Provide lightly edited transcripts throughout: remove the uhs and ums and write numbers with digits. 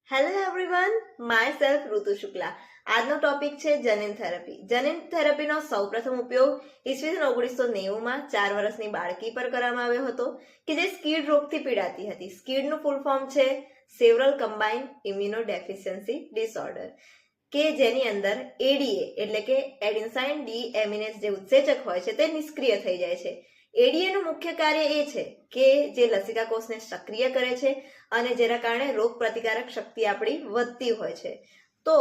Hello everyone, my self ઋતુ શુક્લા. આજનો topic છે જનીન થેરપી. જનીન થેરપીનો સૌપ્રથમ ઉપયોગ ઈસવીસન 1990માં 4 વર્ષની બાળકી પર કરવામાં આવ્યો હતો કે જે સ્કીડ રોગથી પીડાતી હતી. સ્કીડનું ફૂલ ફોર્મ છે સેવરલ કમ્બાઇન્ડ ઇમ્યુનોડેફિશિયન્સી ડિસઓર્ડર, કે જેની અંદર એડીએ એટલે કે એડિનોસાઇન ડીએમિનેઝ જે ઉત્સેચક હોય છે તે નિષ્ક્રિય થઈ જાય છે. એડીએ નું મુખ્ય કાર્ય એ છે કે જે લસિકા કોષને સક્રિય કરે છે અને જેના કારણે રોગ પ્રતિકારક શક્તિ આપણી વધતી હોય છે. તો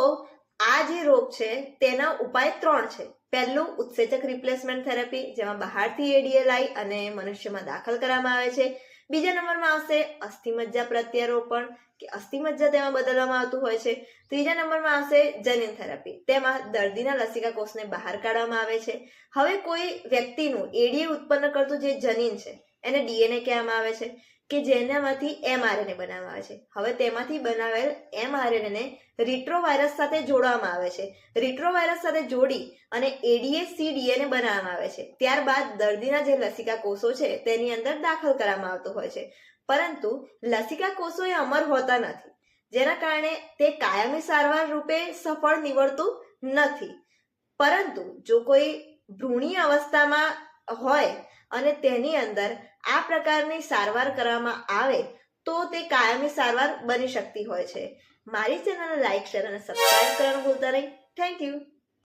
આ જે રોગ છે તેના ઉપાય 3 છે. પહેલું ઉત્સેચક રિપ્લેસમેન્ટ થેરપી, જેમાં બહારથી એડીએ લાવી અને મનુષ્યમાં દાખલ કરવામાં આવે છે. બીજા નંબરમાં આવશે અસ્થિમજ્જા પ્રત્યારોપણ કે અસ્થિમજ્જા તેમાં બદલવામાં આવતું હોય છે. ત્રીજા નંબરમાં આવશે જનીન થેરપી, તેમાં દર્દીના લસિકા કોષને બહાર કાઢવામાં આવે છે. હવે કોઈ વ્યક્તિનું એડીએ ઉત્પન્ન કરતું જે જનીન છે એને ડીએનએ કહેવામાં આવે છે કે જેનામાંથી એમઆરએનએ બનાવવામાં આવે છે. હવે તેમાંથી બનાવેલ એમઆરએનએ રિટ્રોવાયરસ સાથે જોડવામાં આવે છે. રિટ્રોવાયરસ સાથે જોડી અને એડીએ-સી ડીએનએ બનાવવામાં આવે છે. ત્યારબાદ દર્દીના જે લસિકા કોષો છે તેની અંદર દાખલ કરવામાં આવતું હોય છે. પરંતુ લસિકા કોષો એ અમર હોતા નથી, જેના કારણે તે કાયમી સારવાર રૂપે સફળ નીવડતું નથી. પરંતુ જો કોઈ ભ્રૂણીય અવસ્થામાં હોય અને તેની અંદર આ પ્રકારની સારવાર કરવામાં આવે તો તે કાયમી સારવાર બની શકતી હોય છે. મારી ચેનલને લાઈક, શેર અને સબસ્ક્રાઇબ કરવાનું ભૂલતા નહીં. Thank you.